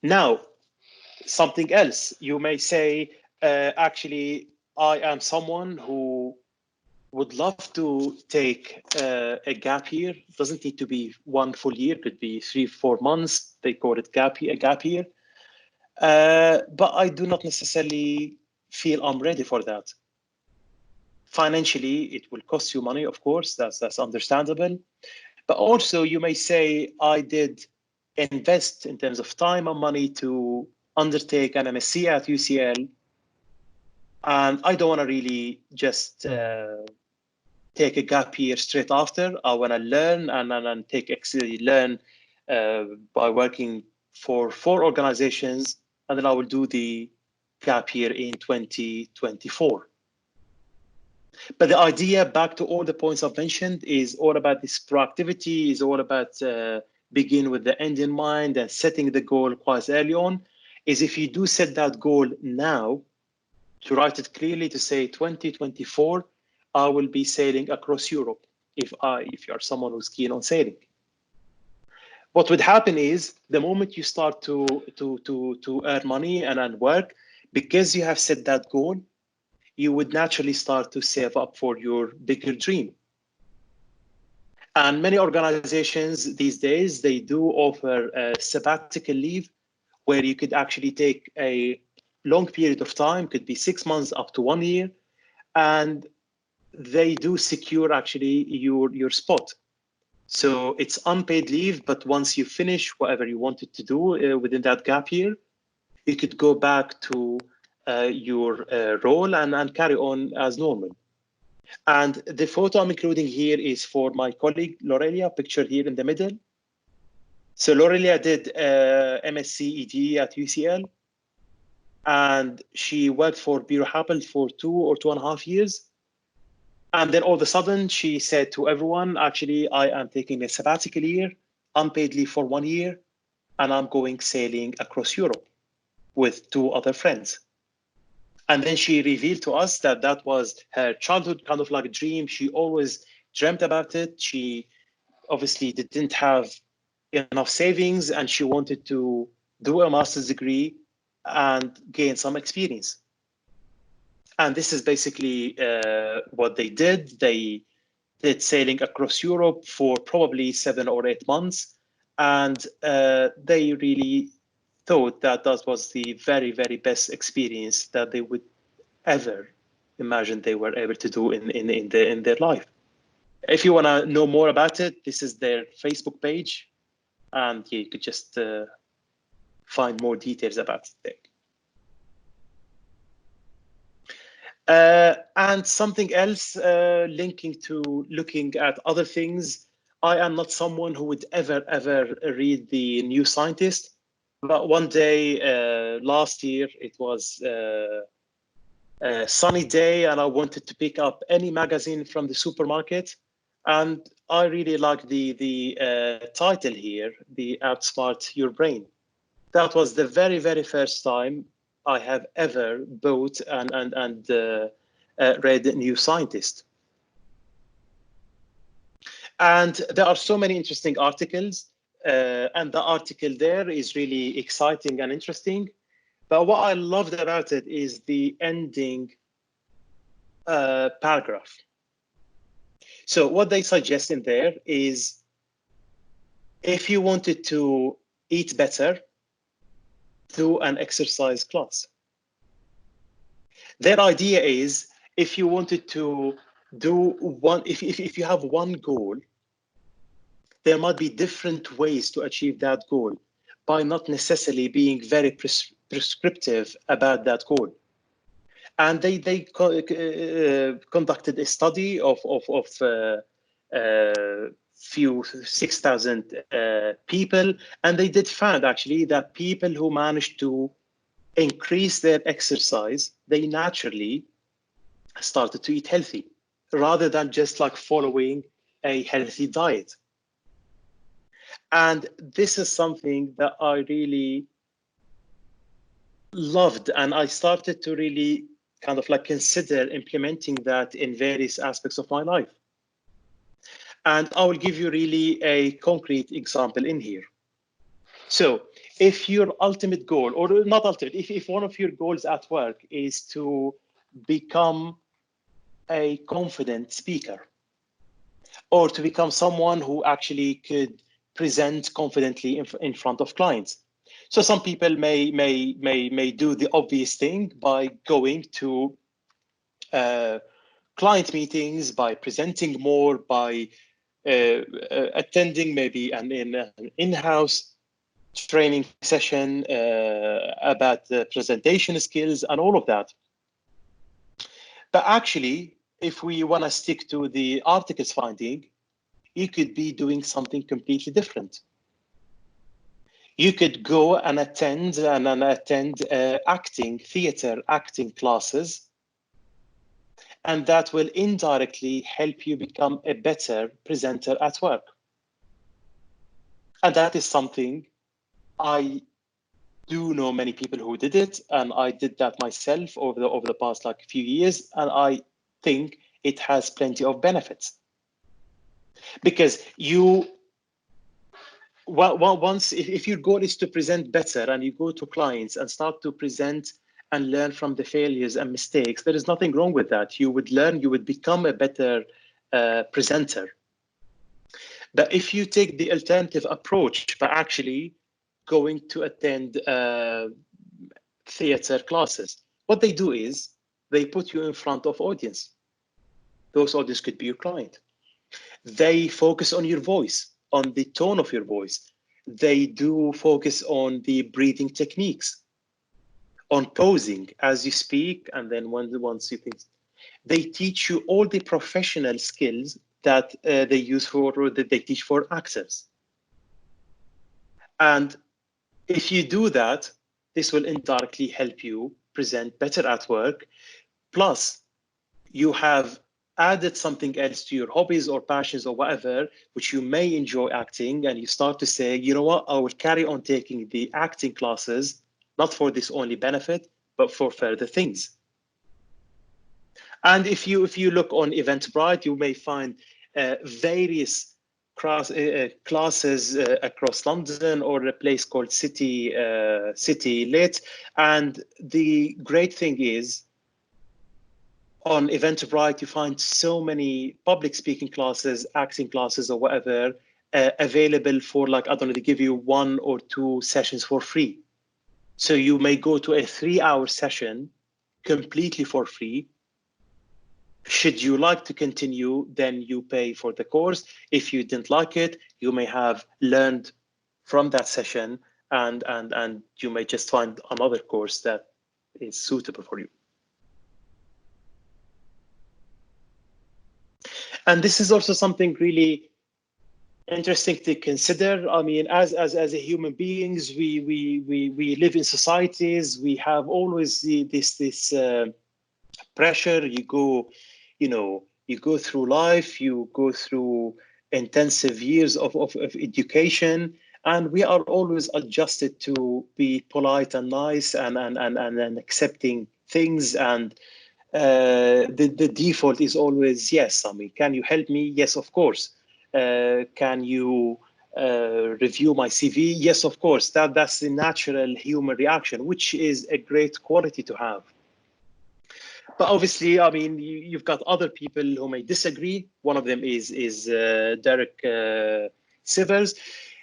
Now, something else, you may say, actually, I am someone who would love to take a gap year. Doesn't need to be 1 full year, could be 3-4 months. They call it a gap year. But I do not necessarily feel I'm ready for that. Financially, it will cost you money, of course, that's understandable. But also you may say, I did invest in terms of time and money to undertake an MSc at UCL, and I don't want to really just take a gap year straight after. I want to learn and learn by working for 4 organizations, and then I will do the gap year in 2024. But the idea, back to all the points I've mentioned, is all about this proactivity, is all about begin with the end in mind and setting the goal quite early on. Is if you do set that goal now, to write it clearly, to say 2024, I will be sailing across Europe, if you are someone who's keen on sailing. What would happen is, the moment you start to earn money and work, because you have set that goal, you would naturally start to save up for your bigger dream. And many organizations these days, they do offer a sabbatical leave, where you could actually take a long period of time, could be 6 months up to 1 year, and they do secure actually your spot. So it's unpaid leave, but once you finish whatever you wanted to do within that gap year, you could go back to your role and carry on as normal. And the photo I'm including here is for my colleague Lorelia, pictured here in the middle. So Lorelia did MSc ED at UCL, and she worked for Bureau Happel for 2 or 2.5 years. And then all of a sudden, she said to everyone, actually, I am taking a sabbatical year, unpaid leave for 1 year, and I'm going sailing across Europe with 2 other friends. And then she revealed to us that that was her childhood kind of like a dream. She always dreamt about it. She obviously didn't have enough savings, and she wanted to do a master's degree and gain some experience. And this is basically what they did. They did sailing across Europe for probably 7 or 8 months. And they really thought that that was the very, very best experience that they would ever imagine they were able to do in their life. If you want to know more about it, this is their Facebook page, and you could just find more details about it there. And something else linking to looking at other things, I am not someone who would ever read the New Scientist. But one day last year, it was a sunny day, and I wanted to pick up any magazine from the supermarket. And I really like the title here, the Outsmart Your Brain. That was the very, very first time I have ever bought and read New Scientist. And there are so many interesting articles, and the article there is really exciting and interesting. But what I loved about it is the ending paragraph. So what they suggest in there is, if you wanted to eat better, do an exercise class. Their idea is, if you wanted to do one, if you have one goal, there might be different ways to achieve that goal, by not necessarily being very prescriptive about that goal. And they conducted a study of few 6,000 people, and they did find actually that people who managed to increase their exercise, they naturally started to eat healthy, rather than just like following a healthy diet. And this is something that I really loved, and I started to really kind of like consider implementing that in various aspects of my life. And I will give you really a concrete example in here. So if your ultimate goal, or not ultimate, if one of your goals at work is to become a confident speaker, or to become someone who actually could present confidently in front of clients. So some people may do the obvious thing by going to client meetings, by presenting more, by attending maybe an in-house training session about the presentation skills and all of that. But actually, if we want to stick to the article's finding, you could be doing something completely different. You could go and attend acting, theater acting classes, and that will indirectly help you become a better presenter at work. And that is something I do know many people who did it, and I did that myself over the past like few years, and I think it has plenty of benefits. Because you, once, if your goal is to present better and you go to clients and start to present and learn from the failures and mistakes, there is nothing wrong with that. You would learn, you would become a better presenter. But if you take the alternative approach by actually going to attend theater classes, what they do is they put you in front of audience. Those audience could be your client. They focus on your voice, on the tone of your voice. They do focus on the breathing techniques, on posing as you speak, and then once you think. They teach you all the professional skills that they use for, or that they teach for actors. And if you do that, this will indirectly help you present better at work. Plus, you have added something else to your hobbies or passions or whatever, which you may enjoy acting, and you start to say, you know what, I will carry on taking the acting classes, not for this only benefit, but for further things. And if you look on Eventbrite, you may find various classes across London, or a place called City Lit. And the great thing is, on Eventbrite, you find so many public speaking classes, acting classes, or whatever, available for, like, I don't know, they give you 1 or 2 sessions for free. So you may go to a 3-hour session completely for free. Should you like to continue, then you pay for the course. If you didn't like it, you may have learned from that session, and you may just find another course that is suitable for you. And this is also something really interesting to consider. I mean, as a human beings, we live in societies. We have always this pressure. You go through life. You go through intensive years of education, and we are always adjusted to be polite and nice and accepting things. And the default is always yes. I mean, can you help me? Yes, of course. Can you review my CV? Yes, of course. That's the natural human reaction, which is a great quality to have. But obviously, I mean, you've got other people who may disagree. One of them is Derek Sivers.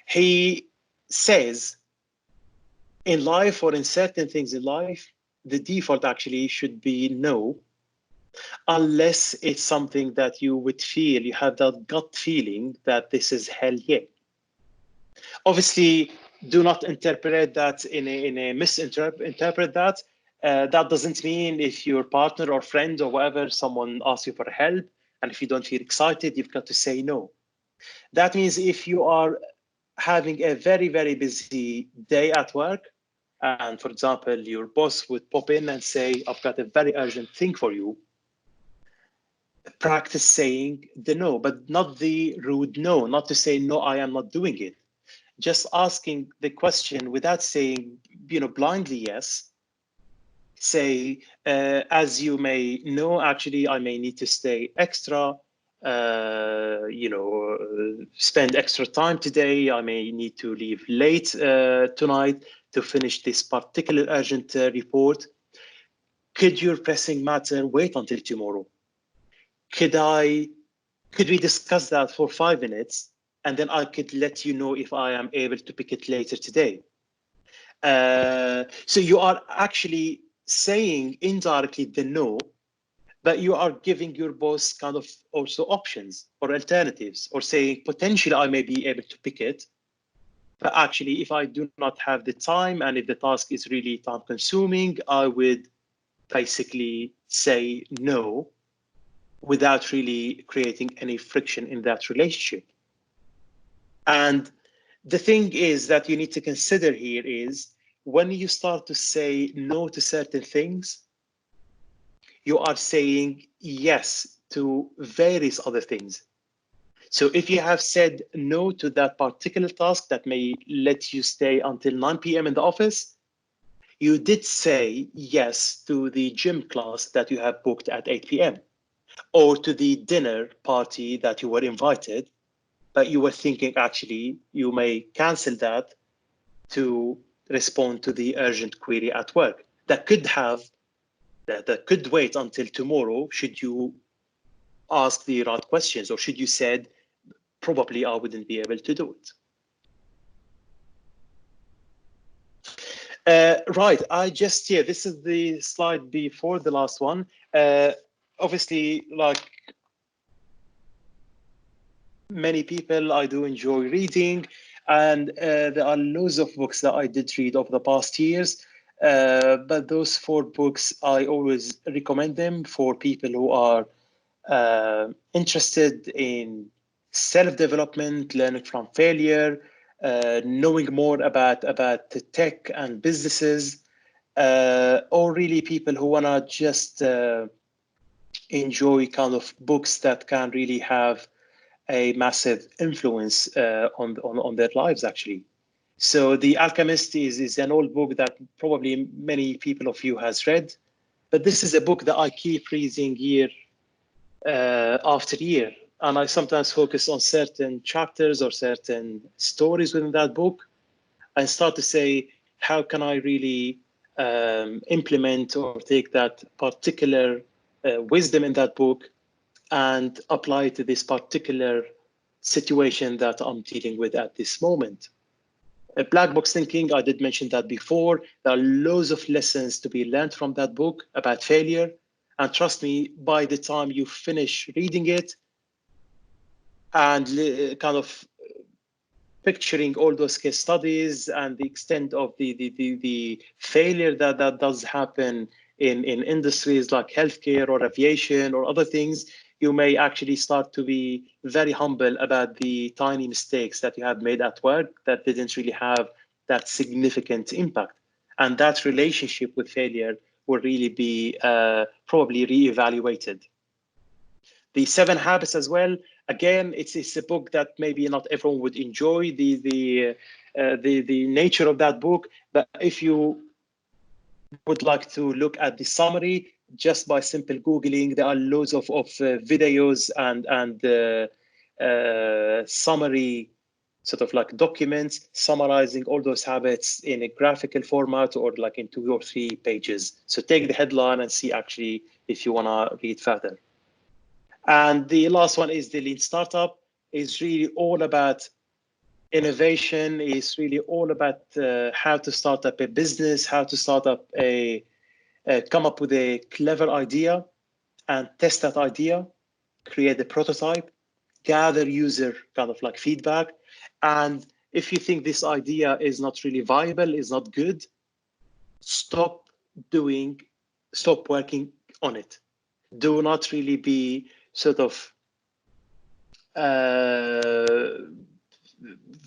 He says, in life, or in certain things in life, the default actually should be no, unless it's something that you would feel, you have that gut feeling that this is hell yeah. Obviously, do not interpret that in a misinterpret that. That doesn't mean if your partner or friend or whatever, someone asks you for help, and if you don't feel excited, you've got to say no. That means if you are having a very, very busy day at work, and for example, your boss would pop in and say, I've got a very urgent thing for you, practice saying the no, but not the rude no, not to say, no, I am not doing it. Just asking the question without saying, blindly yes. Say, as you may know, actually, I may need to stay extra spend extra time today. I may need to leave late tonight to finish this particular urgent report. Could your pressing matter wait until tomorrow? Could we discuss that for 5 minutes, and then I could let you know if I am able to pick it later today? So you are actually saying indirectly the no, but you are giving your boss kind of also options or alternatives, or saying potentially I may be able to pick it, but actually if I do not have the time and if the task is really time consuming, I would basically say no without really creating any friction in that relationship. And the thing is that you need to consider here is when you start to say no to certain things, you are saying yes to various other things. So if you have said no to that particular task that may let you stay until 9 p.m. in the office, you did say yes to the gym class that you have booked at 8 p.m. or to the dinner party that you were invited, but you were thinking actually you may cancel that to respond to the urgent query at work. That could wait until tomorrow should you ask the right questions, or should you said, probably I wouldn't be able to do it. Right, this is the slide before the last one. Obviously, like many people, I do enjoy reading, and there are loads of books that I did read over the past years. But those 4 books, I always recommend them for people who are interested in self-development, learning from failure, knowing more about the tech and businesses, or really people who want to just enjoy kind of books that can really have a massive influence on their lives, actually. So The Alchemist is an old book that probably many people of you has read, but this is a book that I keep reading year after year. And I sometimes focus on certain chapters or certain stories within that book and start to say, how can I really implement or take that particular wisdom in that book and apply it to this particular situation that I'm dealing with at this moment. Black box thinking, I did mention that before. There are loads of lessons to be learned from that book about failure. And trust me, by the time you finish reading it and kind of picturing all those case studies and the extent of the failure that does happen in industries like healthcare or aviation or other things, you may actually start to be very humble about the tiny mistakes that you have made at work that didn't really have that significant impact. And that relationship with failure will really be probably reevaluated. The 7 Habits as well. Again, it's a book that maybe not everyone would enjoy the nature of that book, but if you would like to look at the summary, just by simple Googling, there are loads of videos and summary sort of like documents summarizing all those habits in a graphical format or like in 2 or 3 pages. So take the headline and see actually if you want to read further. And the last one is the Lean Startup. Is really all about innovation, is really all about how to start up a business, how to start up come up with a clever idea and test that idea, create a prototype, gather user kind of like feedback. And if you think this idea is not really viable, is not good, stop working on it. Do not really be sort of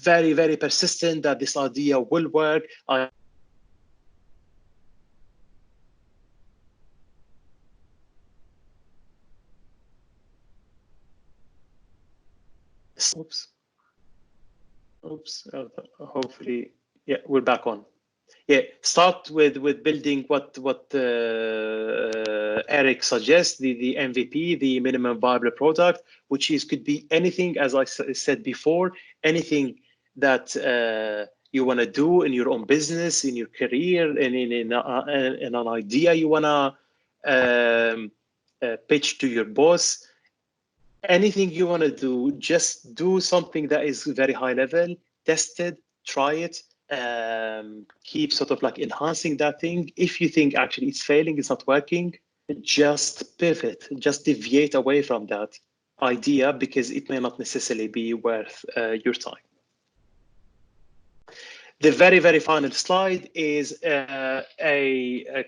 very, very persistent that this idea will work. Oops. Hopefully, yeah, we're back on. Yeah, start with building what Eric suggests, the MVP, the minimum viable product, which could be anything, as I said before, anything that you want to do in your own business, in your career, in an idea you want to pitch to your boss. Anything you want to do, just do something that is very high level, test it, try it, keep sort of like enhancing that thing. If you think actually it's failing, it's not working, just pivot, just deviate away from that idea, because it may not necessarily be worth your time. The very, very final slide is a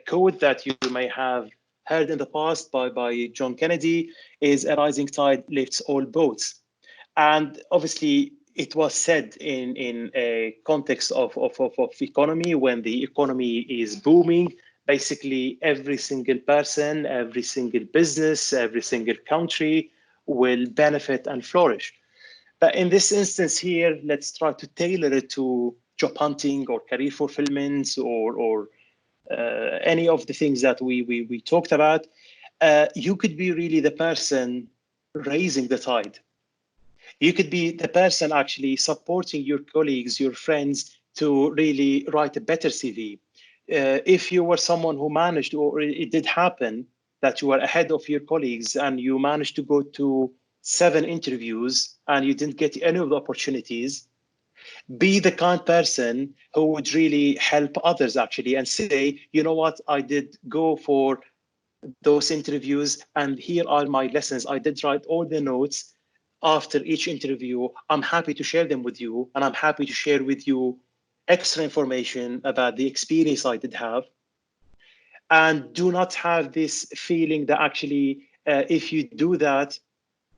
quote that you may have heard in the past by John Kennedy, is a rising tide lifts all boats. And obviously, it was said in a context of economy, when the economy is booming, basically every single person, every single business, every single country will benefit and flourish. But in this instance here, let's try to tailor it to job hunting or career fulfillment or any of the things that we talked about. You could be really the person raising the tide. You could be the person actually supporting your colleagues, your friends, to really write a better CV. If you were someone who managed, or it did happen that you were ahead of your colleagues and you managed to go to 7 interviews and you didn't get any of the opportunities, be the kind person who would really help others actually and say, you know what, I did go for those interviews and here are my lessons. I did write all the notes after each interview. I'm happy to share them with you, and I'm happy to share with you extra information about the experience I did have. And do not have this feeling that actually, if you do that,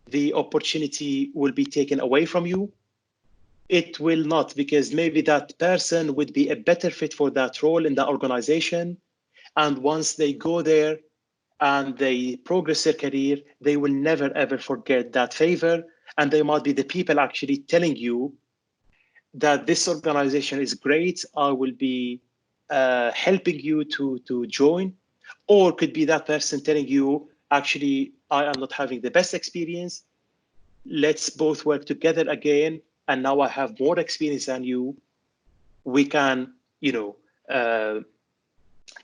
the opportunity will be taken away from you. It will not, because maybe that person would be a better fit for that role in the organization. And once they go there and they progress their career, they will never ever forget that favor. And they might be the people actually telling you that this organization is great, I will be helping you to join. Or could be that person telling you, actually, I am not having the best experience. Let's both work together again. And now I have more experience than you. We can,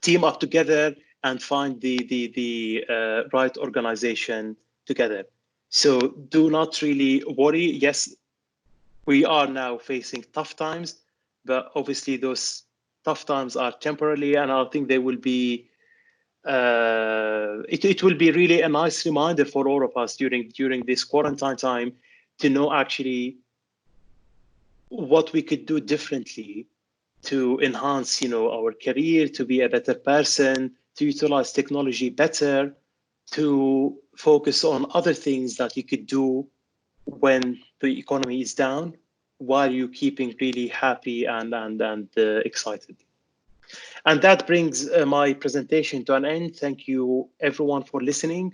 team up together and find the right organization together. So do not really worry. Yes, we are now facing tough times, but obviously those tough times are temporarily, and I think they will be. It will be really a nice reminder for all of us during this quarantine time to know actually what we could do differently to enhance, our career, to be a better person, to utilize technology better, to focus on other things that you could do when the economy is down, while you're keeping really happy and excited. And that brings my presentation to an end. Thank you, everyone, for listening.